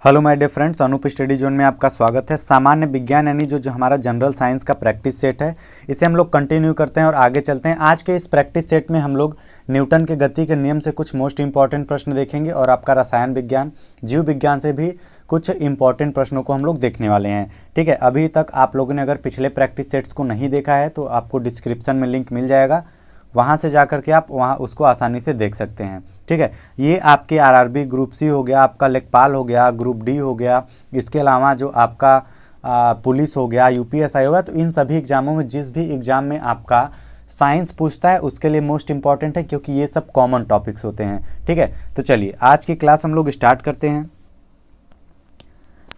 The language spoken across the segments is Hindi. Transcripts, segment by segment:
Hello my dear friends, Anoop study zone में आपका स्वागत है। सामान्य विज्ञान यानी जो हमारा जनरल साइंस का प्रैक्टिस सेट है, इसे हम लोग कंटिन्यू करते हैं और आगे चलते हैं। आज के इस प्रैक्टिस सेट में हम लोग न्यूटन के गति के नियम से कुछ मोस्ट इंपॉर्टेंट प्रश्न देखेंगे और आपका रसायन विज्ञान, जीव विज्ञान से भी कुछ इंपॉर्टेंट प्रश्नों को हम लोग देखने वाले हैं। ठीक है, अभी तक आप लोगों ने अगर पिछले प्रैक्टिस सेट्स को नहीं देखा है तो आपको डिस्क्रिप्शन में लिंक मिल जाएगा, वहाँ से जा कर के आप वहाँ उसको आसानी से देख सकते हैं। ठीक है, ये आपके आरआरबी ग्रुप सी हो गया, आपका लेखपाल हो गया, ग्रुप डी हो गया, इसके अलावा जो आपका पुलिस हो गया, यूपीएसआई होगा, तो इन सभी एग्जामों में जिस भी एग्जाम में आपका साइंस पूछता है उसके लिए मोस्ट इंपॉर्टेंट है, क्योंकि ये सब कॉमन टॉपिक्स होते हैं। ठीक है, तो चलिए आज की क्लास हम लोग स्टार्ट करते हैं।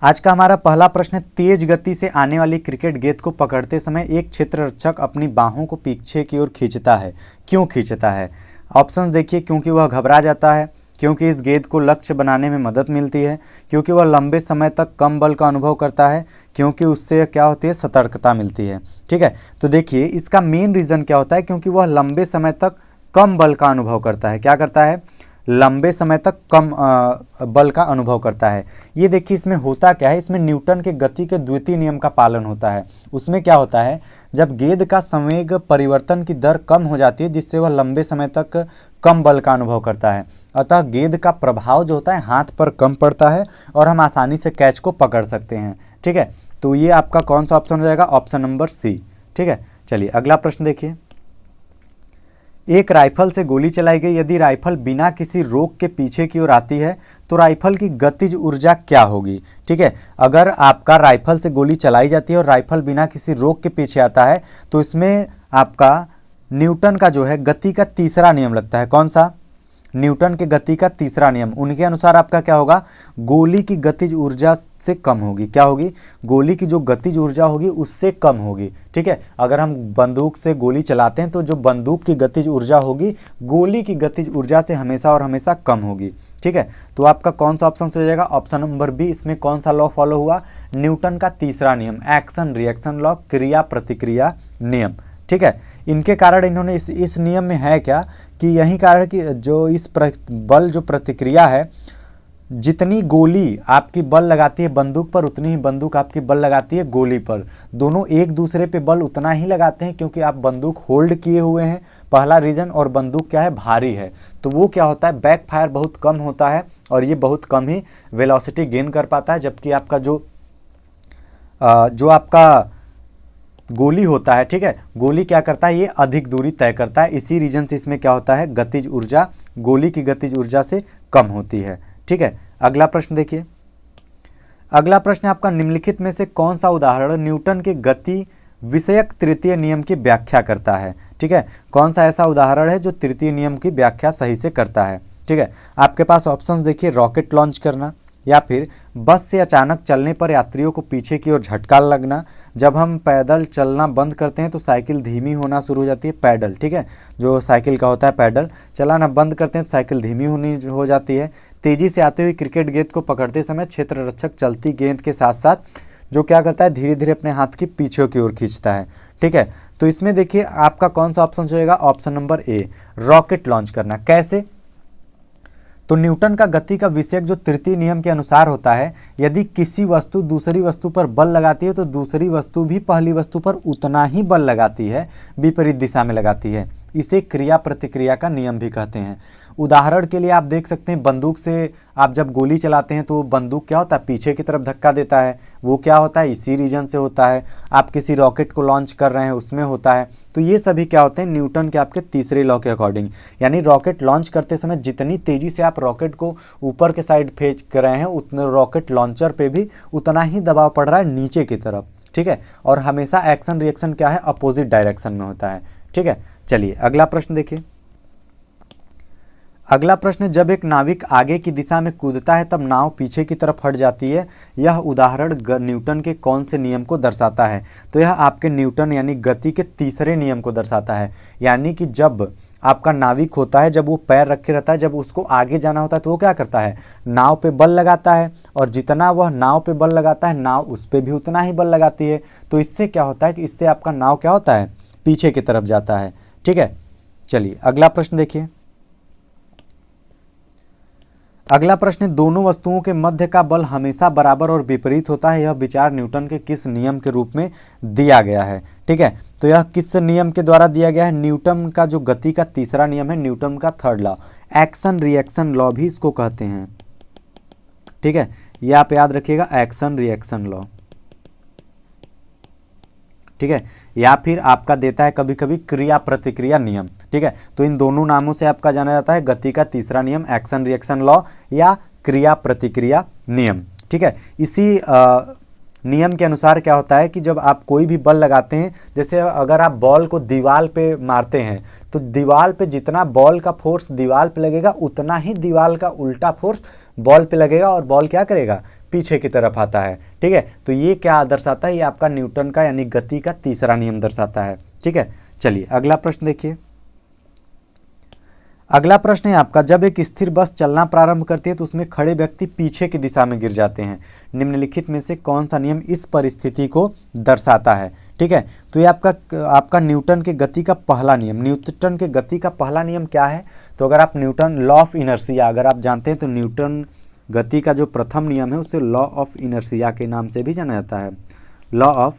आज का हमारा पहला प्रश्न है, तेज गति से आने वाली क्रिकेट गेंद को पकड़ते समय एक क्षेत्ररक्षक अपनी बाहों को पीछे की ओर खींचता है। क्यों खींचता है? ऑप्शंस देखिए। क्योंकि वह घबरा जाता है, क्योंकि इस गेंद को लक्ष्य बनाने में मदद मिलती है, क्योंकि वह लंबे समय तक कम बल का अनुभव करता है, क्योंकि उससे क्या होती है, सतर्कता मिलती है। ठीक है, तो देखिए इसका मेन रीज़न क्या होता है, क्योंकि वह लंबे समय तक कम बल का अनुभव करता है। क्या करता है? लंबे समय तक कम बल का अनुभव करता है। ये देखिए इसमें होता क्या है, इसमें न्यूटन के गति के द्वितीय नियम का पालन होता है। उसमें क्या होता है, जब गेंद का संवेग परिवर्तन की दर कम हो जाती है जिससे वह लंबे समय तक कम बल का अनुभव करता है, अतः गेंद का प्रभाव जो होता है हाथ पर कम पड़ता है और हम आसानी से कैच को पकड़ सकते हैं। ठीक है, तो ये आपका कौन सा ऑप्शन हो जाएगा? Option number C. ठीक है, चलिए अगला प्रश्न देखिए। एक राइफल से गोली चलाई गई, यदि राइफल बिना किसी रोक के पीछे की ओर आती है तो राइफल की गतिज ऊर्जा क्या होगी? ठीक है, अगर आपका राइफल से गोली चलाई जाती है और राइफल बिना किसी रोक के पीछे आता है तो इसमें आपका न्यूटन का जो है गति का तीसरा नियम लगता है। कौन सा? न्यूटन के गति का तीसरा नियम। उनके अनुसार आपका क्या होगा? गोली की गतिज ऊर्जा से कम होगी। क्या होगी? गोली की जो गतिज ऊर्जा होगी उससे कम होगी। ठीक है, अगर हम बंदूक से गोली चलाते हैं तो जो बंदूक की गतिज ऊर्जा होगी गोली की गतिज ऊर्जा से हमेशा और हमेशा कम होगी। ठीक है, तो आपका कौन सा ऑप्शन हो जाएगा? Option number B. इसमें कौन सा लॉ फॉलो हुआ? न्यूटन का तीसरा नियम, एक्शन रिएक्शन लॉ, क्रिया प्रतिक्रिया नियम। ठीक है, इनके कारण इन्होंने इस नियम में है क्या कि यही कारण कि जो इस बल जो प्रतिक्रिया है, जितनी गोली आपकी बल लगाती है बंदूक पर उतनी ही बंदूक आपकी बल लगाती है गोली पर। दोनों एक दूसरे पे बल उतना ही लगाते हैं क्योंकि आप बंदूक होल्ड किए हुए हैं, पहला रीजन, और बंदूक क्या है, भारी है। तो वो क्या होता है, बैक फायर बहुत कम होता है और ये बहुत कम ही वेलोसिटी गेन कर पाता है, जबकि आपका जो आपका गोली होता है, ठीक है, गोली क्या करता है, ये अधिक दूरी तय करता है। इसी रीजन से इसमें क्या होता है, गतिज ऊर्जा गोली की गतिज ऊर्जा से कम होती है। ठीक है, अगला प्रश्न देखिए। अगला प्रश्न आपका, निम्नलिखित में से कौन सा उदाहरण न्यूटन के गति विषयक तृतीय नियम की व्याख्या करता है? ठीक है, कौन सा ऐसा उदाहरण है जो तृतीय नियम की व्याख्या सही से करता है? ठीक है, आपके पास ऑप्शंस देखिए, रॉकेट लॉन्च करना, या फिर बस से अचानक चलने पर यात्रियों को पीछे की ओर झटका लगना, जब हम पैदल चलना बंद करते हैं तो साइकिल धीमी होना शुरू हो जाती है, पैडल। ठीक है, जो साइकिल का होता है पैडल, चलाना बंद करते हैं तो साइकिल धीमी होनी हो जाती है। तेजी से आते हुए क्रिकेट गेंद को पकड़ते समय क्षेत्ररक्षक चलती गेंद के साथ साथ जो क्या करता है, धीरे धीरे अपने हाथ की पीछे की ओर खींचता है। ठीक है, तो इसमें देखिए आपका कौन सा ऑप्शन होगा? Option number A, rocket launch करना। कैसे? तो न्यूटन का गति का विषयक जो तृतीय नियम के अनुसार होता है, यदि किसी वस्तु दूसरी वस्तु पर बल लगाती है तो दूसरी वस्तु भी पहली वस्तु पर उतना ही बल लगाती है, विपरीत दिशा में लगाती है। इसे क्रिया प्रतिक्रिया का नियम भी कहते हैं। उदाहरण के लिए आप देख सकते हैं, बंदूक से आप जब गोली चलाते हैं तो बंदूक क्या होता है, पीछे की तरफ धक्का देता है। वो क्या होता है, इसी रीजन से होता है। आप किसी रॉकेट को लॉन्च कर रहे हैं उसमें होता है। तो ये सभी क्या होते हैं, न्यूटन के आपके तीसरे लॉ के अकॉर्डिंग। यानी रॉकेट लॉन्च करते समय जितनी तेजी से आप रॉकेट को ऊपर के साइड भेज कर रहे हैं, उतने रॉकेट लॉन्चर पे भी उतना ही दबाव पड़ रहा है नीचे की तरफ। ठीक है, और हमेशा एक्शन रिएक्शन क्या है, अपोजिट डायरेक्शन में होता है। ठीक है, चलिए अगला प्रश्न देखिए। अगला प्रश्न, जब एक नाविक आगे की दिशा में कूदता है तब नाव पीछे की तरफ हट जाती है, यह उदाहरण न्यूटन के कौन से नियम को दर्शाता है? तो यह आपके न्यूटन यानी गति के तीसरे नियम को दर्शाता है। यानी कि जब आपका नाविक होता है, जब वो पैर रखे रहता है, जब उसको आगे जाना होता है तो वो क्या करता है, नाव पे बल लगाता है, और जितना वह नाव पे बल लगाता है नाव उस पर भी उतना ही बल लगाती है। तो इससे क्या होता है कि इससे आपका नाव क्या होता है, पीछे की तरफ जाता है। ठीक है, चलिए अगला प्रश्न देखिए। अगला प्रश्न, दोनों वस्तुओं के मध्य का बल हमेशा बराबर और विपरीत होता है, यह विचार न्यूटन के किस नियम के रूप में दिया गया है? ठीक है, तो यह किस नियम के द्वारा दिया गया है? न्यूटन का जो गति का तीसरा नियम है, न्यूटन का third law, action reaction law भी इसको कहते हैं। ठीक है, ये आप याद रखिएगा, एक्शन रिएक्शन लॉ। ठीक है, या फिर आपका देता है कभी कभी क्रिया प्रतिक्रिया नियम। ठीक है, तो इन दोनों नामों से आपका जाना जाता है गति का तीसरा नियम, एक्शन रिएक्शन लॉ या क्रिया प्रतिक्रिया नियम। ठीक है, इसी नियम के अनुसार क्या होता है कि जब आप कोई भी बल लगाते हैं, जैसे अगर आप बॉल को दीवार पे मारते हैं तो दीवार पे जितना बॉल का फोर्स दीवार पे लगेगा उतना ही दीवार का उल्टा फोर्स बॉल पे लगेगा और बॉल क्या करेगा, पीछे की तरफ आता है। ठीक है, तो ये क्या दर्शाता है, ये आपका न्यूटन का यानी गति का तीसरा नियम दर्शाता है। ठीक है, चलिए अगला प्रश्न देखिए। अगला प्रश्न है आपका, जब एक स्थिर बस चलना प्रारंभ करती है तो उसमें खड़े व्यक्ति पीछे की दिशा में गिर जाते हैं, निम्नलिखित में से कौन सा नियम इस परिस्थिति को दर्शाता है? ठीक है, तो ये आपका न्यूटन के गति का पहला नियम। न्यूटन के गति का पहला नियम क्या है? तो अगर आप न्यूटन लॉ ऑफ इनर्शिया अगर आप जानते हैं तो न्यूटन गति का जो प्रथम नियम है उसे लॉ ऑफ इनर्शिया के नाम से भी जाना जाता है, लॉ ऑफ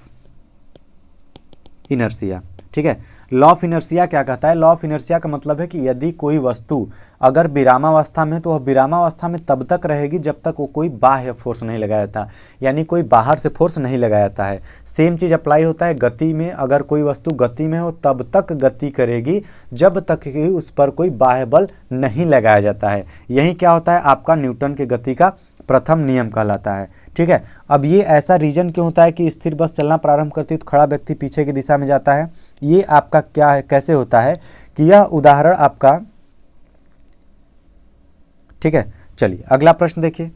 इनर्शिया। ठीक है, लॉ ऑफ इनर्शिया क्या कहता है? लॉ ऑफ इनर्शिया का मतलब है कि यदि कोई वस्तु अगर विरामावस्था में, तो वह विरामावस्था में तब तक रहेगी जब तक वो कोई बाह्य फोर्स नहीं लगाया जाता, यानी कोई बाहर से फोर्स नहीं लगाया जाता है। सेम चीज़ अप्लाई होता है गति में, अगर कोई वस्तु गति में हो तब तक गति करेगी जब तक कि उस पर कोई बाह्य बल नहीं लगाया जाता है। यही क्या होता है, आपका न्यूटन के गति का प्रथम नियम कहलाता है। ठीक है, अब ये ऐसा रीजन क्यों होता है कि स्थिर बस चलना प्रारंभ करती है तो खड़ा व्यक्ति पीछे की दिशा में जाता है? ये आपका क्या है, कैसे होता है कि यह उदाहरण आपका, ठीक है, चलिए अगला प्रश्न देखिए।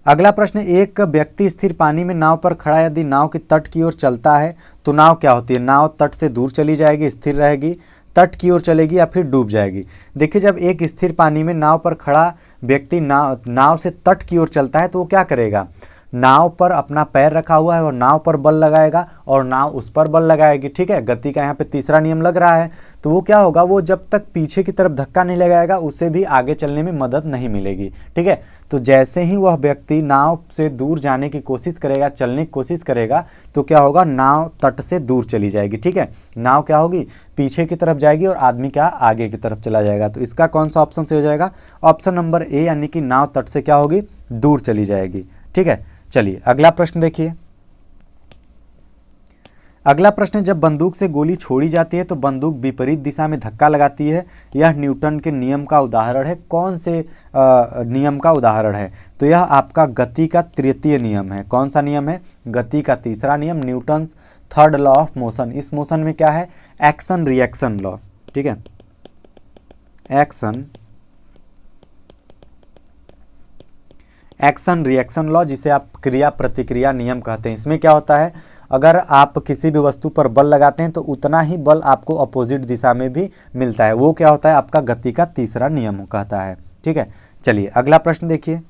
अगला प्रश्न, एक व्यक्ति स्थिर पानी में नाव पर खड़ा यदि नाव के तट की ओर चलता है तो नाव क्या होती है? नाव तट से दूर चली जाएगी, स्थिर रहेगी, तट की ओर चलेगी या फिर डूब जाएगी? देखिए, जब एक स्थिर पानी में नाव पर खड़ा व्यक्ति नाव से तट की ओर चलता है तो वो क्या करेगा, नाव पर अपना पैर रखा हुआ है और नाव पर बल लगाएगा और नाव उस पर बल लगाएगी। ठीक है, गति का यहाँ पे तीसरा नियम लग रहा है, तो वो क्या होगा, वो जब तक पीछे की तरफ धक्का नहीं लगाएगा उसे भी आगे चलने में मदद नहीं मिलेगी। ठीक है, तो जैसे ही वह व्यक्ति नाव से दूर जाने की कोशिश करेगा, चलने की कोशिश करेगा, तो क्या होगा, नाव तट से दूर चली जाएगी। ठीक है, नाव क्या होगी, पीछे की तरफ जाएगी और आदमी क्या, आगे की तरफ चला जाएगा। तो इसका कौन सा ऑप्शन से हो जाएगा? ऑप्शन नंबर ए, यानी कि नाव तट से क्या होगी, दूर चली जाएगी। ठीक है, चलिए अगला प्रश्न देखिए। अगला प्रश्न, जब बंदूक से गोली छोड़ी जाती है तो बंदूक विपरीत दिशा में धक्का लगाती है, यह न्यूटन के नियम का उदाहरण है। कौन से नियम का उदाहरण है? तो यह आपका गति का तृतीय नियम है। कौन सा नियम है? गति का तीसरा नियम, Newton third law of motion. इस मोशन में क्या है, एक्शन रिएक्शन लॉ। ठीक है, एक्शन रिएक्शन लॉ, जिसे आप क्रिया प्रतिक्रिया नियम कहते हैं। इसमें क्या होता है, अगर आप किसी भी वस्तु पर बल लगाते हैं तो उतना ही बल आपको अपोजिट दिशा में भी मिलता है। वो क्या होता है, आपका गति का तीसरा नियम कहता है। ठीक है, चलिए अगला प्रश्न देखिए।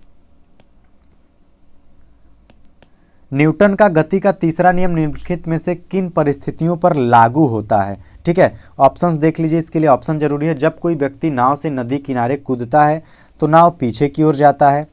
न्यूटन का गति का तीसरा नियम निम्नलिखित में से किन परिस्थितियों पर लागू होता है? ठीक है, ऑप्शंस देख लीजिए, इसके लिए ऑप्शन जरूरी है। जब कोई व्यक्ति नाव से नदी किनारे कूदता है तो नाव पीछे की ओर जाता है।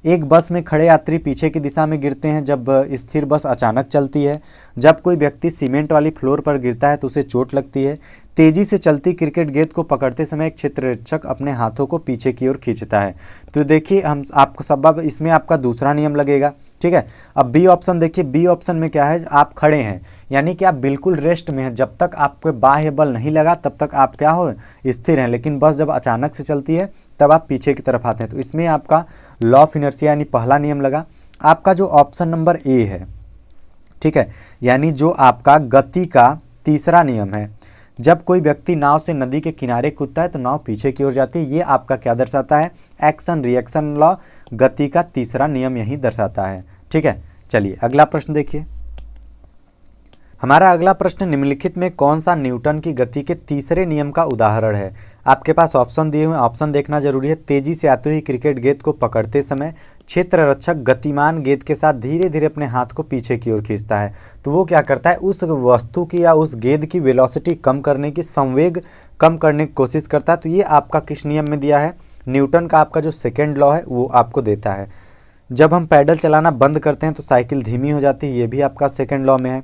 एक बस में खड़े यात्री पीछे की दिशा में गिरते हैं जब स्थिर बस अचानक चलती है। जब कोई व्यक्ति सीमेंट वाली फ्लोर पर गिरता है तो उसे चोट लगती है। तेजी से चलती क्रिकेट गेंद को पकड़ते समय एक क्षेत्ररक्षक अपने हाथों को पीछे की ओर खींचता है। तो देखिए, हम आपको सबब इसमें आपका दूसरा नियम लगेगा। ठीक है, अब बी ऑप्शन देखिए। बी ऑप्शन में क्या है, आप खड़े हैं यानी कि आप बिल्कुल रेस्ट में हैं, जब तक आपके बाह्य बल नहीं लगा तब तक आप क्या हो, स्थिर हैं। लेकिन बस जब अचानक से चलती है तब आप पीछे की तरफ आते हैं। तो इसमें आपका लॉ ऑफ इनर्शिया यानी पहला नियम लगा। आपका जो ऑप्शन नंबर ए है, ठीक है, यानी जो आपका गति का तीसरा नियम है, जब कोई व्यक्ति नाव से नदी के किनारे कूदता है तो नाव पीछे की ओर जाती है। ये आपका क्या दर्शाता है, एक्शन रिएक्शन लॉ, गति का तीसरा नियम यही दर्शाता है। ठीक है, चलिए अगला प्रश्न देखिए। हमारा अगला प्रश्न, निम्नलिखित में कौन सा न्यूटन की गति के तीसरे नियम का उदाहरण है? आपके पास ऑप्शन दिए हुए हैं, ऑप्शन देखना जरूरी है। तेजी से आती हुई क्रिकेट गेंद को पकड़ते समय क्षेत्ररक्षक गतिमान गेंद के साथ धीरे धीरे अपने हाथ को पीछे की ओर खींचता है। तो वो क्या करता है, उस वस्तु की या उस गेंद की वेलोसिटी कम करने की, संवेग कम करने की कोशिश करता है। तो ये आपका किस नियम में दिया है, न्यूटन का आपका जो सेकेंड लॉ है वो आपको देता है। जब हम पैडल चलाना बंद करते हैं तो साइकिल धीमी हो जाती है, ये भी आपका सेकेंड लॉ में है।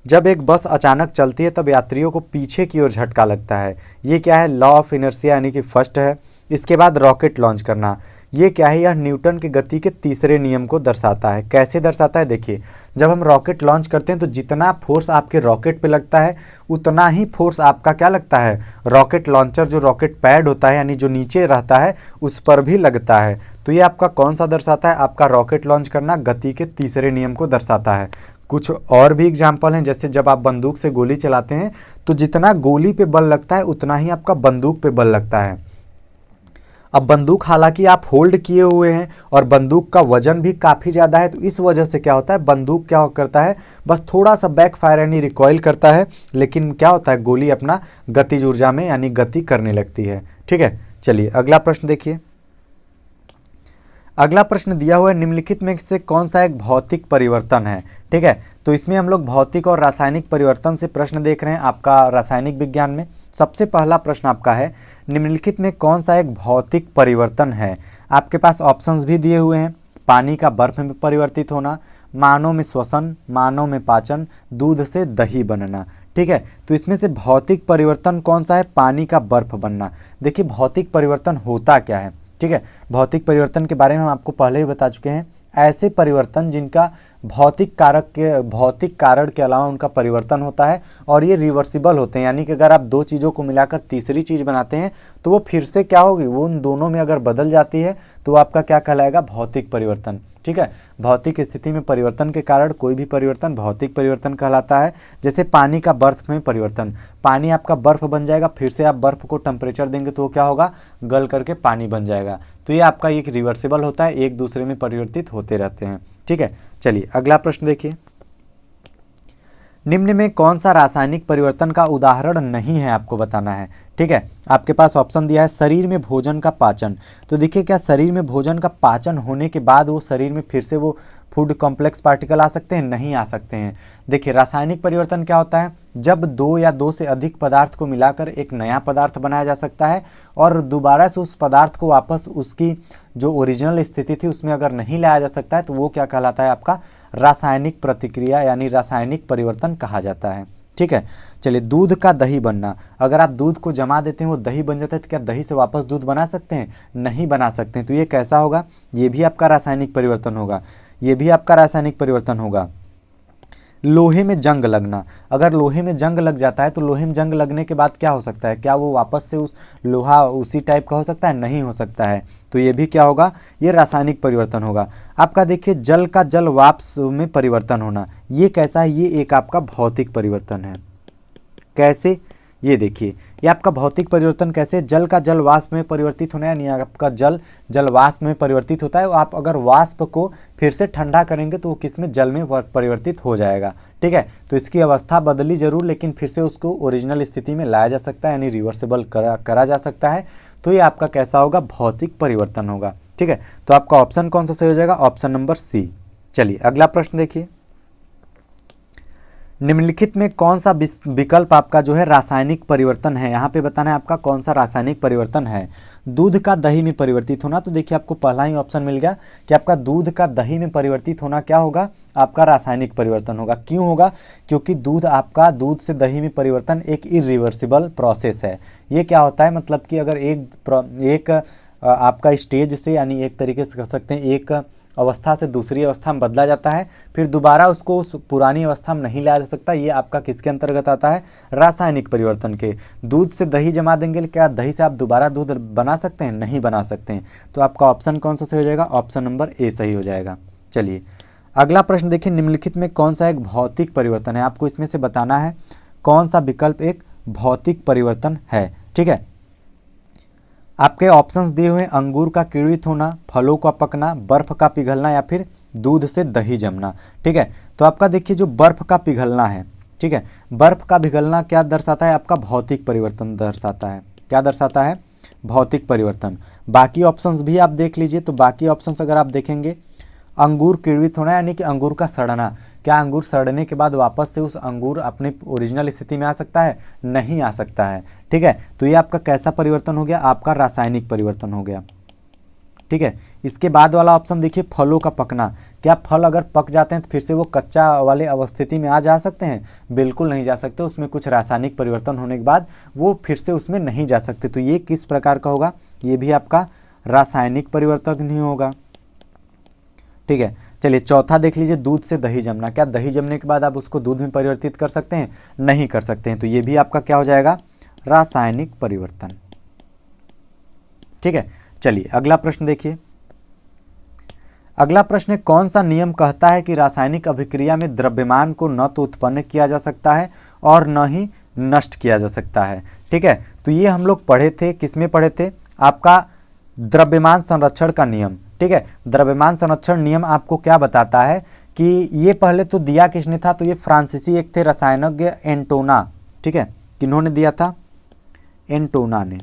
जब एक बस अचानक चलती है तब यात्रियों को पीछे की ओर झटका लगता है, ये क्या है, लॉ ऑफ इनर्शिया यानी कि फर्स्ट है। इसके बाद रॉकेट लॉन्च करना, ये क्या है, यह न्यूटन की गति के तीसरे नियम को दर्शाता है। कैसे दर्शाता है, देखिए जब हम रॉकेट लॉन्च करते हैं तो जितना फोर्स आपके रॉकेट पे लगता है उतना ही फोर्स आपका क्या लगता है, रॉकेट लॉन्चर जो रॉकेट पैड होता है यानी जो नीचे रहता है उस पर भी लगता है। तो ये आपका कौन सा दर्शाता है, आपका रॉकेट लॉन्च करना गति के तीसरे नियम को दर्शाता है। कुछ और भी एग्जाम्पल हैं, जैसे जब आप बंदूक से गोली चलाते हैं तो जितना गोली पे बल लगता है उतना ही आपका बंदूक पे बल लगता है। अब बंदूक हालांकि आप होल्ड किए हुए हैं और बंदूक का वजन भी काफ़ी ज़्यादा है, तो इस वजह से क्या होता है, बंदूक क्या करता है, बस थोड़ा सा बैक फायर यानी रिकॉइल करता है, लेकिन क्या होता है, गोली अपना गतिज ऊर्जा में यानी गति करने लगती है। ठीक है, चलिए अगला प्रश्न देखिए। अगला प्रश्न दिया हुआ है, निम्नलिखित में से कौन सा एक भौतिक परिवर्तन है। ठीक है, तो इसमें हम लोग भौतिक और रासायनिक परिवर्तन से प्रश्न देख रहे हैं आपका रासायनिक विज्ञान में। सबसे पहला प्रश्न आपका है, निम्नलिखित में कौन सा एक भौतिक परिवर्तन है। आपके पास ऑप्शंस भी दिए हुए हैं, पानी का बर्फ में परिवर्तित होना, मानव में श्वसन, मानव में पाचन, दूध से दही बनना। ठीक है, तो इसमें से भौतिक परिवर्तन कौन सा है, पानी का बर्फ बनना। देखिए भौतिक परिवर्तन होता क्या है। ठीक है, भौतिक परिवर्तन के बारे में हम आपको पहले ही बता चुके हैं। ऐसे परिवर्तन जिनका भौतिक कारण के अलावा उनका परिवर्तन होता है और ये रिवर्सिबल होते हैं, यानी कि अगर आप दो चीज़ों को मिलाकर तीसरी चीज़ बनाते हैं तो वो फिर से क्या होगी, वो उन दोनों में अगर बदल जाती है तो आपका क्या कहलाएगा, भौतिक परिवर्तन। ठीक है, भौतिक स्थिति में परिवर्तन के कारण कोई भी परिवर्तन भौतिक परिवर्तन कहलाता है। जैसे पानी का बर्फ में परिवर्तन, पानी आपका बर्फ बन जाएगा, फिर से आप बर्फ को टेम्परेचर देंगे तो वो क्या होगा, गल करके पानी बन जाएगा। तो ये आपका एक रिवर्सिबल होता है, एक दूसरे में परिवर्तित होते रहते हैं। ठीक है, चलिए अगला प्रश्न देखिए। निम्न में कौन सा रासायनिक परिवर्तन का उदाहरण नहीं है, आपको बताना है। ठीक है, आपके पास ऑप्शन दिया है, शरीर में भोजन का पाचन। तो देखिए क्या शरीर में भोजन का पाचन होने के बाद वो शरीर में फिर से वो फूड कॉम्प्लेक्स पार्टिकल आ सकते हैं, नहीं आ सकते हैं। देखिए रासायनिक परिवर्तन क्या होता है, जब दो या दो से अधिक पदार्थ को मिलाकर एक नया पदार्थ बनाया जा सकता है और दोबारा से उस पदार्थ को वापस उसकी जो ओरिजिनल स्थिति थी उसमें अगर नहीं लाया जा सकता है तो वो क्या कहलाता है, आपका रासायनिक प्रतिक्रिया यानी रासायनिक परिवर्तन कहा जाता है। ठीक है, चलिए दूध का दही बनना, अगर आप दूध को जमा देते हैं वो दही बन जाता है तो क्या दही से वापस दूध बना सकते हैं, नहीं बना सकते हैं। तो ये कैसा होगा, ये भी आपका रासायनिक परिवर्तन होगा, ये भी आपका रासायनिक परिवर्तन होगा। लोहे में जंग लगना, अगर लोहे में जंग लग जाता है तो लोहे में जंग लगने के बाद क्या हो सकता है, क्या वो वापस से उस लोहा उसी टाइप का हो सकता है, नहीं हो सकता है। तो ये भी क्या होगा, ये रासायनिक परिवर्तन होगा। आपका देखिए जल का जल वाष्प में परिवर्तन होना, ये कैसा है, ये एक आपका भौतिक परिवर्तन है। कैसे, ये देखिए ये आपका भौतिक परिवर्तन कैसे, जल का जल वाष्प में परिवर्तित होना, यानी आपका जल वाष्प में परिवर्तित होता है। आप अगर वाष्प को फिर से ठंडा करेंगे तो वो किस में, जल में परिवर्तित हो जाएगा। ठीक है, तो इसकी अवस्था बदली जरूर, लेकिन फिर से उसको ओरिजिनल स्थिति में लाया जा सकता है, यानी रिवर्सिबल करा जा सकता है। तो ये आपका कैसा होगा, भौतिक परिवर्तन होगा। ठीक है, तो आपका ऑप्शन कौन सा सही हो जाएगा, ऑप्शन नंबर सी। चलिए अगला प्रश्न देखिए। निम्नलिखित में कौन सा विकल्प आपका जो है रासायनिक परिवर्तन है, यहाँ पे बताना है आपका कौन सा रासायनिक परिवर्तन है। दूध का दही में परिवर्तित होना, तो देखिए आपको पहला ही ऑप्शन मिल गया कि आपका दूध का दही में परिवर्तित होना क्या होगा, आपका रासायनिक परिवर्तन होगा। क्यों होगा, क्योंकि दूध से दही में परिवर्तन एक इरिवर्सिबल प्रोसेस है। ये क्या होता है, मतलब कि अगर एक आपका स्टेज से यानी एक तरीके से कह सकते हैं एक अवस्था से दूसरी अवस्था में बदला जाता है, फिर दोबारा उसको उस पुरानी अवस्था में नहीं लाया जा सकता। ये आपका किसके अंतर्गत आता है, रासायनिक परिवर्तन के। दूध से दही जमा देंगे, क्या दही से आप दोबारा दूध बना सकते हैं, नहीं बना सकते हैं। तो आपका ऑप्शन कौन सा सही हो जाएगा, ऑप्शन नंबर ए सही हो जाएगा। चलिए अगला प्रश्न देखिए, निम्नलिखित में कौन सा एक भौतिक परिवर्तन है, आपको इसमें से बताना है कौन सा विकल्प एक भौतिक परिवर्तन है। ठीक है, आपके ऑप्शंस दिए हुए अंगूर का किण्वित होना, फलों का पकना, बर्फ का पिघलना या फिर दूध से दही जमना। ठीक है, तो आपका देखिए जो बर्फ का पिघलना है, ठीक है, बर्फ का पिघलना क्या दर्शाता है, आपका भौतिक परिवर्तन दर्शाता है। क्या दर्शाता है, भौतिक परिवर्तन। बाकी ऑप्शंस भी आप देख लीजिए, तो बाकी ऑप्शंस अगर आप देखेंगे, अंगूर किण्वित होना यानी कि अंगूर का सड़ना, क्या अंगूर सड़ने के बाद वापस से उस अंगूर अपने ओरिजिनल स्थिति में आ सकता है? नहीं आ सकता है। ठीक है, तो ये आपका कैसा परिवर्तन हो गया? आपका रासायनिक परिवर्तन हो गया। ठीक है, इसके बाद वाला ऑप्शन देखिए, फलों का पकना। क्या फल अगर पक जाते हैं तो फिर से वो कच्चा वाले अवस्थिति में आ जा सकते हैं? बिल्कुल नहीं जा सकते, उसमें कुछ रासायनिक परिवर्तन होने के बाद वो फिर से उसमें नहीं जा सकते। तो ये किस प्रकार का होगा? ये भी आपका रासायनिक परिवर्तन ही होगा। ठीक है, चलिए चौथा देख लीजिए, दूध से दही जमना। क्या दही जमने के बाद आप उसको दूध में परिवर्तित कर सकते हैं? नहीं कर सकते हैं, तो ये भी आपका क्या हो जाएगा? रासायनिक परिवर्तन। ठीक है, चलिए अगला प्रश्न देखिए। अगला प्रश्न है, कौन सा नियम कहता है कि रासायनिक अभिक्रिया में द्रव्यमान को न तो उत्पन्न किया जा सकता है और न ही नष्ट किया जा सकता है? ठीक है, तो ये हम लोग पढ़े थे, किसमें पढ़े थे? आपका द्रव्यमान संरक्षण का नियम। ठीक है, द्रव्यमान संरक्षण नियम आपको क्या बताता है कि ये पहले तो दिया किसने था? तो ये फ्रांसीसी एक थे रसायनज्ञ एंटोना। ठीक है, किन्होंने दिया था? एंटोना ने।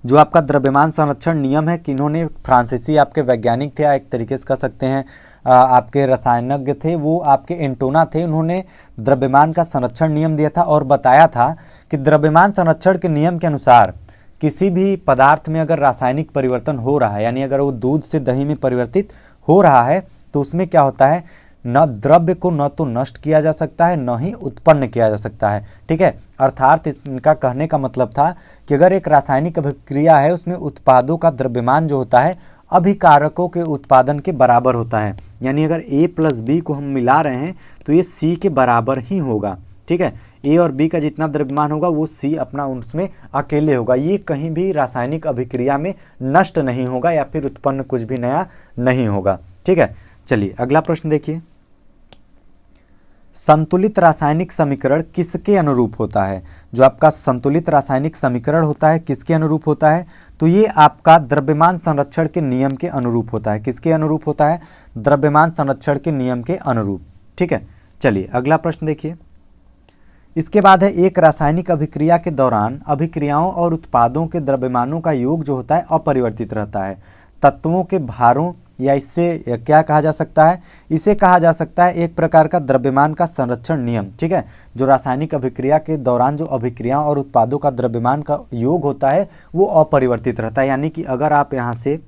जो आपका द्रव्यमान संरक्षण नियम है, किन्होंने? फ्रांसीसी आपके वैज्ञानिक थे, एक तरीके से कह सकते हैं आपके रसायनज्ञ थे, वो आपके एंटोना थे। उन्होंने द्रव्यमान का संरक्षण नियम दिया था और बताया था कि द्रव्यमान संरक्षण के नियम के अनुसार किसी भी पदार्थ में अगर रासायनिक परिवर्तन हो रहा है, यानी अगर वो दूध से दही में परिवर्तित हो रहा है, तो उसमें क्या होता है? न द्रव्य को न तो नष्ट किया जा सकता है, न ही उत्पन्न किया जा सकता है। ठीक है, अर्थात इनका कहने का मतलब था कि अगर एक रासायनिक अभिक्रिया है, उसमें उत्पादों का द्रव्यमान जो होता है अभिकारकों के उत्पादन के बराबर होता है। यानी अगर A प्लस B को हम मिला रहे हैं तो ये C के बराबर ही होगा। ठीक है, A और B का जितना द्रव्यमान होगा वो C अपना उसमें अकेले होगा। ये कहीं भी रासायनिक अभिक्रिया में नष्ट नहीं होगा या फिर उत्पन्न कुछ भी नया नहीं होगा। ठीक है, चलिए अगला प्रश्न देखिए। संतुलित रासायनिक समीकरण किसके अनुरूप होता है? जो आपका संतुलित रासायनिक समीकरण होता है किसके अनुरूप होता है? तो ये आपका द्रव्यमान संरक्षण के नियम के अनुरूप होता है। किसके अनुरूप होता है? द्रव्यमान संरक्षण के नियम के अनुरूप। ठीक है, चलिए अगला प्रश्न देखिए। इसके बाद है, एक रासायनिक अभिक्रिया के दौरान अभिक्रियाओं और उत्पादों के द्रव्यमानों का योग जो होता है अपरिवर्तित रहता है। तत्वों के भारों या इससे क्या कहा जा सकता है? इसे कहा जा सकता है एक प्रकार का द्रव्यमान का संरक्षण नियम। ठीक है, जो रासायनिक अभिक्रिया के दौरान जो अभिक्रियाओं और उत्पादों का द्रव्यमान का योग होता है वो अपरिवर्तित रहता है। यानी कि अगर आप यहाँ से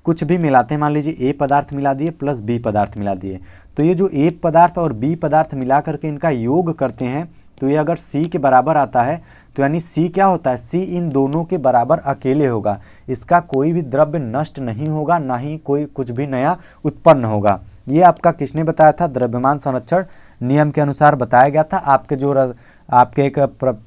कुछ भी मिलाते हैं, मान लीजिए A पदार्थ मिला दिए प्लस B पदार्थ मिला दिए, तो ये जो A पदार्थ और B पदार्थ मिला करके इनका योग करते हैं तो ये अगर C के बराबर आता है तो यानी C क्या होता है? C इन दोनों के बराबर अकेले होगा। इसका कोई भी द्रव्य नष्ट नहीं होगा, ना ही कोई कुछ भी नया उत्पन्न होगा। ये आपका किसने बताया था? द्रव्यमान संरक्षण नियम के अनुसार बताया गया था। आपके एक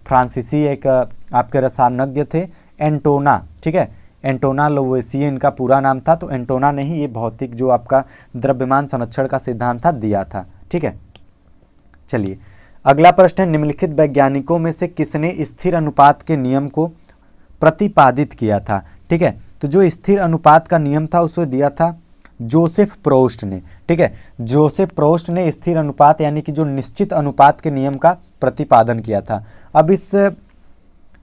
फ्रांसीसी एक आपके रसायनज्ञ थे एंटोना। ठीक है, एंटोना लवोइसिए इनका पूरा नाम था। तो एंटोना ने ही ये भौतिक जो आपका द्रव्यमान संरक्षण का सिद्धांत था दिया था। ठीक है, चलिए अगला प्रश्न है, निम्नलिखित वैज्ञानिकों में से किसने स्थिर अनुपात के नियम को प्रतिपादित किया था? ठीक है, तो जो स्थिर अनुपात का नियम था उसे दिया था जोसेफ प्रोस्ट ने। ठीक है, जोसेफ प्रोस्ट ने स्थिर अनुपात यानी कि जो निश्चित अनुपात के नियम का प्रतिपादन किया था। अब इस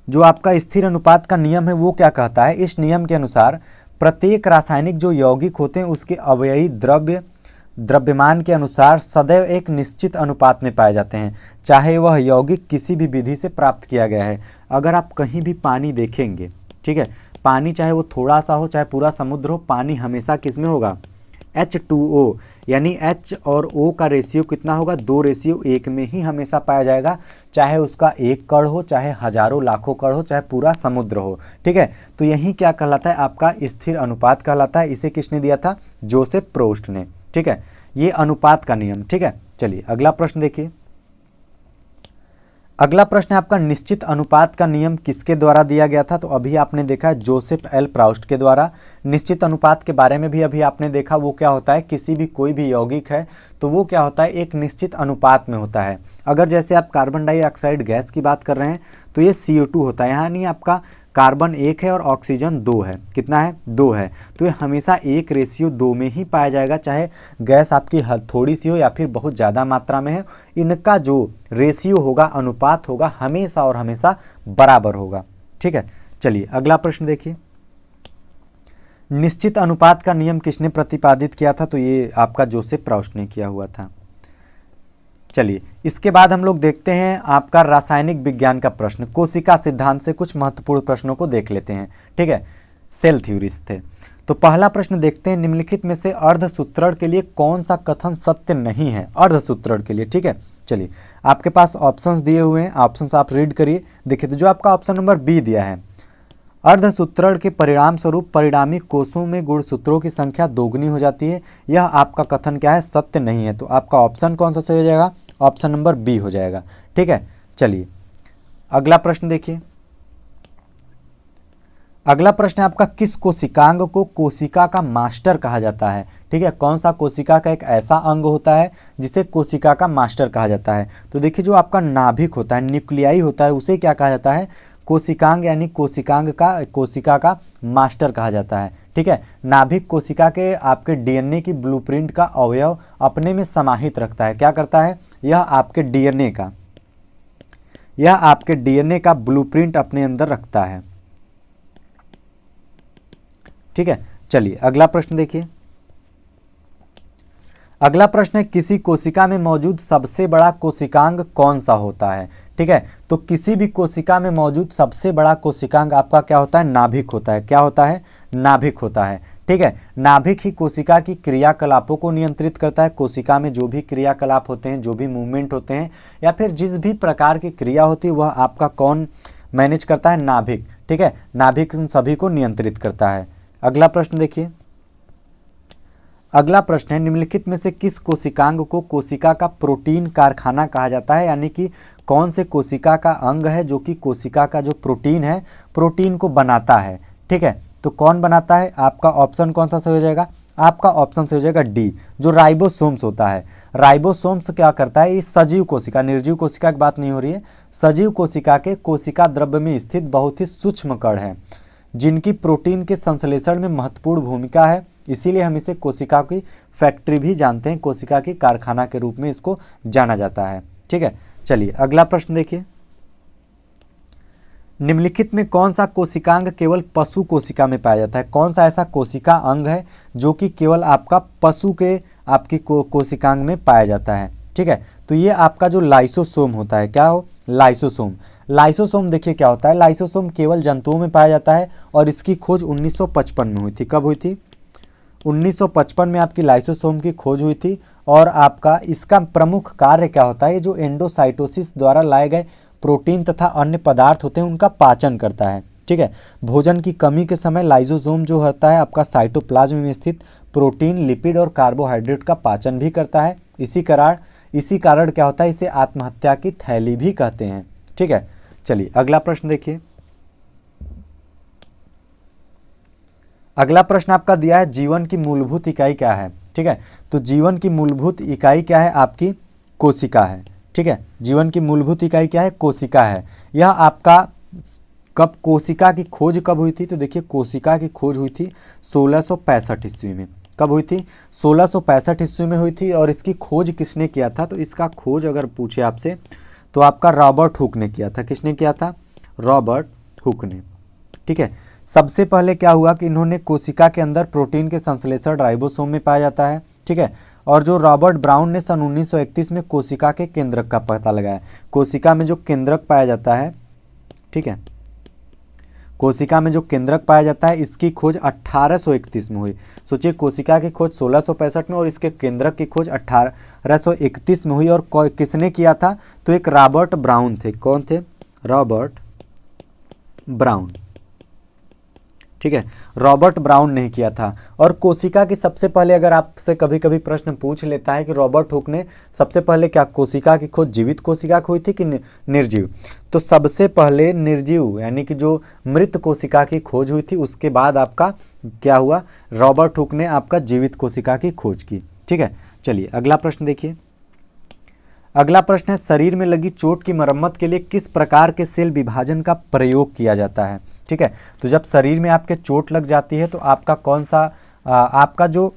जो आपका स्थिर अनुपात का नियम है वो क्या कहता है? इस नियम के अनुसार प्रत्येक रासायनिक जो यौगिक होते हैं उसके अवयवी द्रव्यमान के अनुसार सदैव एक निश्चित अनुपात में पाए जाते हैं, चाहे वह यौगिक किसी भी विधि से प्राप्त किया गया है। अगर आप कहीं भी पानी देखेंगे, ठीक है, पानी चाहे वो थोड़ा सा हो चाहे पूरा समुद्र हो, पानी हमेशा किस में होगा? H2O, यानी H और O का रेशियो कितना होगा? 2:1 में ही हमेशा पाया जाएगा, चाहे उसका एक कण हो, चाहे हजारों लाखों कण हो, चाहे पूरा समुद्र हो। ठीक है, तो यही क्या कहलाता है? आपका स्थिर अनुपात कहलाता है। इसे किसने दिया था? जोसेफ प्रोस्ट ने। ठीक है, ये अनुपात का नियम। ठीक है, चलिए अगला प्रश्न देखिए। अगला प्रश्न है आपका, निश्चित अनुपात का नियम किसके द्वारा दिया गया था? तो अभी आपने देखा जोसेफ एल प्राउस्ट के द्वारा। निश्चित अनुपात के बारे में भी अभी आपने देखा, वो क्या होता है? किसी भी कोई भी यौगिक है तो वो क्या होता है? एक निश्चित अनुपात में होता है। अगर जैसे आप कार्बन डाइऑक्साइड गैस की बात कर रहे हैं तो ये CO2 होता है, यानी आपका कार्बन 1 है और ऑक्सीजन 2 है। कितना है? 2 है। तो ये हमेशा 1:2 में ही पाया जाएगा, चाहे गैस आपकी थोड़ी सी हो या फिर बहुत ज़्यादा मात्रा में है। इनका जो रेशियो होगा, अनुपात होगा, हमेशा और हमेशा बराबर होगा। ठीक है, चलिए अगला प्रश्न देखिए। निश्चित अनुपात का नियम किसने प्रतिपादित किया था? तो ये आपका जोसेफ प्राउस्ट ने किया हुआ था। चलिए इसके बाद हम लोग देखते हैं आपका रासायनिक विज्ञान का प्रश्न, कोशिका सिद्धांत से कुछ महत्वपूर्ण प्रश्नों को देख लेते हैं। ठीक है, सेल थ्योरीज थे। तो पहला प्रश्न देखते हैं, निम्नलिखित में से अर्धसूत्रण के लिए कौन सा कथन सत्य नहीं है? अर्धसूत्रण के लिए, ठीक है। चलिए आपके पास ऑप्शंस दिए हुए हैं, ऑप्शंस आप रीड करिए। देखिए तो जो आपका ऑप्शन नंबर बी दिया है, अर्धसूत्रण के परिणाम स्वरूप परिणामी कोषों में गुणसूत्रों की संख्या दोगुनी हो जाती है, यह आपका कथन क्या है? सत्य नहीं है। तो आपका ऑप्शन कौन सा सही हो जाएगा? ऑप्शन नंबर बी हो जाएगा। ठीक है, चलिए अगला प्रश्न देखिए। अगला प्रश्न है आपका, किस कोशिकांग को कोशिका का मास्टर कहा जाता है? ठीक है, कौन सा कोशिका का एक ऐसा अंग होता है जिसे कोशिका का मास्टर कहा जाता है? तो देखिए जो आपका नाभिक होता है, न्यूक्लियाई होता है, उसे क्या कहा जाता है? कोशिकांग, यानी कोशिका का मास्टर कहा जाता है। ठीक है, नाभिक कोशिका के आपके डीएनए की ब्लूप्रिंट का अवयव अपने में समाहित रखता है। क्या करता है? यह आपके डीएनए का ब्लूप्रिंट अपने अंदर रखता है। ठीक है, चलिए अगला प्रश्न देखिए। अगला प्रश्न है, किसी कोशिका में मौजूद सबसे बड़ा कोशिकांग कौन सा होता है? ठीक है, तो किसी भी कोशिका में मौजूद सबसे बड़ा कोशिकांग आपका क्या होता है? नाभिक होता है। क्या होता है? नाभिक होता है। ठीक है, नाभिक ही कोशिका की क्रियाकलापों को नियंत्रित करता है। कोशिका में जो भी क्रियाकलाप होते हैं, जो भी मूवमेंट होते हैं, या फिर जिस भी प्रकार की क्रिया होती है, वह आपका कौन मैनेज करता है? नाभिक। ठीक है, नाभिक उन सभी को नियंत्रित करता है। अगला प्रश्न देखिए। अगला प्रश्न है, निम्नलिखित में से किस कोशिकांग को कोशिका का प्रोटीन कारखाना कहा जाता है? यानी कि कौन से कोशिका का अंग है जो कि कोशिका का जो प्रोटीन है, प्रोटीन को बनाता है? ठीक है, तो कौन बनाता है? आपका ऑप्शन कौन सा सही हो जाएगा? आपका ऑप्शन सही हो जाएगा डी, जो राइबोसोम्स होता है। राइबोसोम्स क्या करता है? इस सजीव कोशिका, निर्जीव कोशिका की बात नहीं हो रही है, सजीव कोशिका के कोशिका द्रव्य में स्थित बहुत ही सूक्ष्म कण है जिनकी प्रोटीन के संश्लेषण में महत्वपूर्ण भूमिका है। इसीलिए हम इसे कोशिका की फैक्ट्री भी जानते हैं, कोशिका की कारखाना के रूप में इसको जाना जाता है। ठीक है, चलिए अगला प्रश्न देखिए। निम्नलिखित में कौन सा कोशिकांग केवल पशु कोशिका में पाया जाता है? कौन सा ऐसा कोशिका अंग है जो कि केवल आपका पशु के आपकी कोशिकांग में पाया जाता है? ठीक है, तो ये आपका जो लाइसोसोम होता है, क्या हो? लाइसोसोम। लाइसोसोम देखिए क्या होता है, लाइसोसोम केवल जंतुओं में पाया जाता है और इसकी खोज 1955 में हुई थी। कब हुई थी? 1955 में आपकी लाइसोसोम की खोज हुई थी। और आपका इसका प्रमुख कार्य क्या होता है? ये जो एंडोसाइटोसिस द्वारा लाए गए प्रोटीन तथा अन्य पदार्थ होते हैं उनका पाचन करता है। ठीक है, भोजन की कमी के समय लाइसोसोम जो होता है आपका साइटोप्लाज्म में स्थित प्रोटीन, लिपिड और कार्बोहाइड्रेट का पाचन भी करता है। इसी कारण क्या होता है? इसे आत्महत्या की थैली भी कहते हैं। ठीक है, चलिए अगला प्रश्न देखिए। अगला प्रश्न आपका दिया है, जीवन की मूलभूत इकाई क्या है? ठीक है, तो जीवन की मूलभूत इकाई क्या है? आपकी कोशिका है। ठीक है, जीवन की मूलभूत इकाई क्या है? कोशिका है। यह आपका कब कोशिका की खोज कब हुई थी? तो देखिए कोशिका की खोज हुई थी 1665 ईस्वी में। कब हुई थी? 1665 ईस्वी में हुई थी। और इसकी खोज किसने किया था? तो इसका खोज अगर पूछे आपसे तो आपका रॉबर्ट हुक ने किया था। किसने किया था? रॉबर्ट हुक ने। ठीक है, सबसे पहले क्या हुआ कि इन्होंने कोशिका के अंदर प्रोटीन के संश्लेषण राइबोसोम में पाया जाता है। ठीक है, और जो रॉबर्ट ब्राउन ने सन 1931 में कोशिका के केंद्रक का पता लगाया। कोशिका में जो केंद्रक पाया जाता है, ठीक है, कोशिका में जो केंद्रक पाया जाता है इसकी खोज 1831 में हुई। सोचिए कोशिका की खोज 1665 में और इसके केंद्रक की खोज 1831 में हुई। और किसने किया था? तो एक रॉबर्ट ब्राउन थे। कौन थे? Robert brown. ठीक है, रॉबर्ट ब्राउन ने किया था। और कोशिका की सबसे पहले अगर आपसे कभी कभी प्रश्न पूछ लेता है कि रॉबर्ट हुक ने सबसे पहले क्या कोशिका की खोज जीवित कोशिका की हुई थी कि निर्जीव? तो सबसे पहले निर्जीव यानी कि जो मृत कोशिका की खोज हुई थी, उसके बाद आपका क्या हुआ? रॉबर्ट हुक ने आपका जीवित कोशिका की खोज की। ठीक है, चलिए अगला प्रश्न देखिए। अगला प्रश्न है, शरीर में लगी चोट की मरम्मत के लिए किस प्रकार के सेल विभाजन का प्रयोग किया जाता है? ठीक है, तो जब शरीर में आपके चोट लग जाती है तो आपका कौन सा आपका जो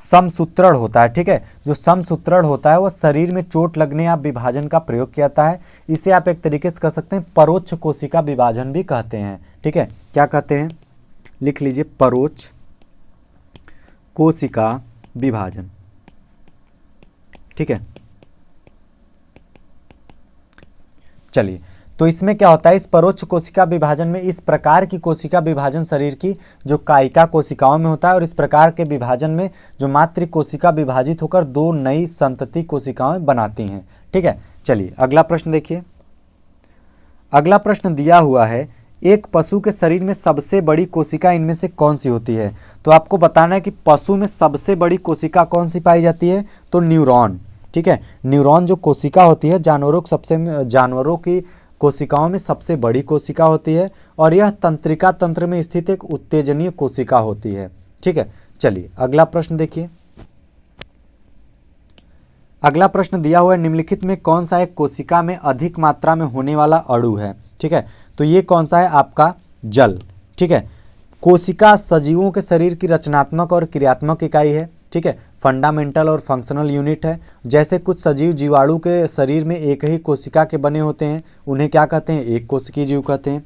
समसूत्रण होता है, ठीक है, जो समसूत्रण होता है वो शरीर में चोट लगने या विभाजन का प्रयोग किया जाता है। इसे आप एक तरीके से कह सकते हैं परोक्ष कोशिका विभाजन भी कहते हैं। ठीक है, क्या कहते हैं? लिख लीजिए परोक्ष कोशिका विभाजन। ठीक है, चलिए, तो इसमें क्या होता है, इस परोक्ष कोशिका विभाजन में इस प्रकार की कोशिका विभाजन शरीर की जो कायिका कोशिकाओं में होता है, और इस प्रकार के विभाजन में जो मातृ कोशिका विभाजित होकर दो नई संतति कोशिकाएं बनाती हैं। ठीक है, चलिए अगला प्रश्न देखिए। अगला प्रश्न दिया हुआ है, एक पशु के शरीर में सबसे बड़ी कोशिका इनमें से कौन सी होती है? तो आपको बताना है कि पशु में सबसे बड़ी कोशिका कौन सी पाई जाती है, तो न्यूरॉन। ठीक है, न्यूरॉन जो कोशिका होती है जानवरों की कोशिकाओं में सबसे बड़ी कोशिका होती है, और यह तंत्रिका तंत्र में स्थित एक उत्तेजनीय कोशिका होती है। ठीक है, चलिए अगला प्रश्न देखिए। अगला प्रश्न दिया हुआ है, निम्नलिखित में कौन सा एक कोशिका में अधिक मात्रा में होने वाला अणु है? ठीक है, तो ये कौन सा है, आपका जल। ठीक है, कोशिका सजीवों के शरीर की रचनात्मक और क्रियात्मक इकाई है। ठीक है, फंडामेंटल और फंक्शनल यूनिट है। जैसे कुछ सजीव जीवाणु के शरीर में एक ही कोशिका के बने होते हैं, उन्हें क्या कहते हैं, एक कोशिकीय जीव कहते हैं।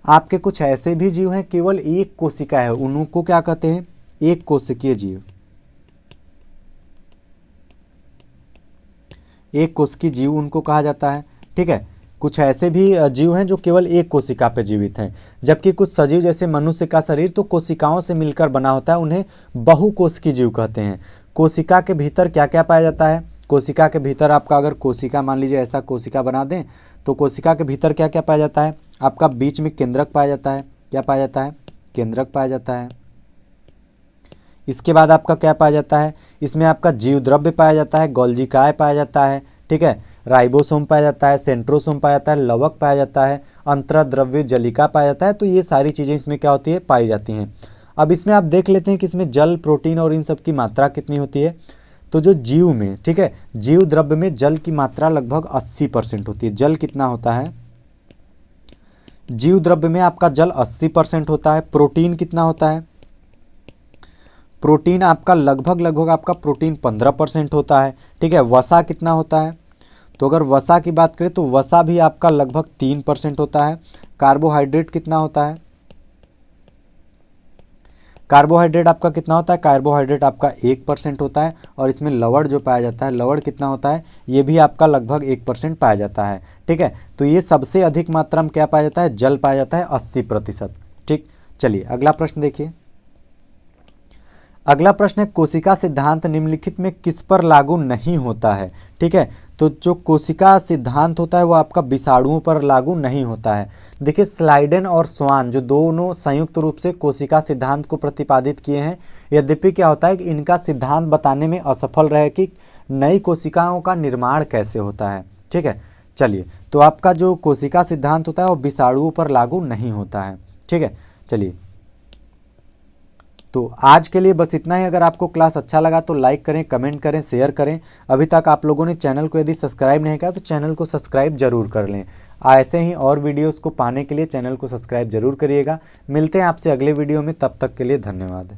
आपके कुछ ऐसे भी जीव हैं केवल एक कोशिका है, उनको क्या कहते हैं, एक कोशिकीय जीव। एक कोशिकीय जीव उनको कहा जाता है। ठीक है, कुछ ऐसे भी जीव हैं जो केवल एक कोशिका पे जीवित हैं, जबकि कुछ सजीव जैसे मनुष्य का शरीर तो कोशिकाओं से मिलकर बना होता है, उन्हें बहुकोशिकीय जीव कहते हैं। कोशिका के भीतर क्या क्या पाया जाता है? कोशिका के भीतर आपका अगर कोशिका मान लीजिए ऐसा कोशिका बना दें, तो कोशिका के भीतर क्या क्या पाया जाता है? आपका बीच में केंद्रक पाया जाता है। क्या पाया जाता है? केंद्रक पाया जाता है। इसके बाद आपका क्या पाया जाता है? इसमें आपका जीव द्रव्य पाया जाता है, गोल्जिकाय पाया जाता है। ठीक है, राइबोसोम पाया जाता है, सेंट्रोसोम पाया जाता है, लवक पाया जाता है, अंतरद्रव्य जलिका पाया जाता है। तो ये सारी चीज़ें इसमें क्या होती है, पाई जाती हैं। अब इसमें आप देख लेते हैं कि इसमें जल, प्रोटीन और इन सब की मात्रा कितनी होती है। तो जो जीव में, ठीक है, जीव द्रव्य में जल की मात्रा लगभग 80% होती है। जल कितना होता है? जीव द्रव्य में आपका जल 80% होता है। प्रोटीन कितना होता है? प्रोटीन आपका लगभग आपका प्रोटीन 15% होता है। ठीक है, वसा कितना होता है? तो अगर वसा की बात करें तो वसा भी आपका लगभग 3% होता है। कार्बोहाइड्रेट कितना होता है? कार्बोहाइड्रेट आपका कितना होता है? कार्बोहाइड्रेट आपका 1% होता है। और इसमें लवण जो पाया जाता है, लवण कितना होता है? ये भी आपका लगभग 1% पाया जाता है। ठीक है, तो ये सबसे अधिक मात्रा में क्या पाया जाता है? जल पाया जाता है 80%। ठीक, चलिए अगला प्रश्न देखिए। अगला प्रश्न है, कोशिका सिद्धांत निम्नलिखित में किस पर लागू नहीं होता है? ठीक है, तो जो कोशिका सिद्धांत होता है वो आपका विषाणुओं पर लागू नहीं होता है। देखिए, स्लाइडेन और स्वान जो दोनों संयुक्त रूप से कोशिका सिद्धांत को प्रतिपादित किए हैं, यद्यपि क्या होता है कि इनका सिद्धांत बताने में असफल रहे कि नई कोशिकाओं का निर्माण कैसे होता है। ठीक है, चलिए, तो आपका जो कोशिका सिद्धांत होता है वो विषाणुओं पर लागू नहीं होता है। ठीक है, चलिए, तो आज के लिए बस इतना ही। अगर आपको क्लास अच्छा लगा तो लाइक करें, कमेंट करें, शेयर करें। अभी तक आप लोगों ने चैनल को यदि सब्सक्राइब नहीं किया तो चैनल को सब्सक्राइब जरूर कर लें। ऐसे ही और वीडियोस को पाने के लिए चैनल को सब्सक्राइब जरूर करिएगा। मिलते हैं आपसे अगले वीडियो में, तब तक के लिए धन्यवाद।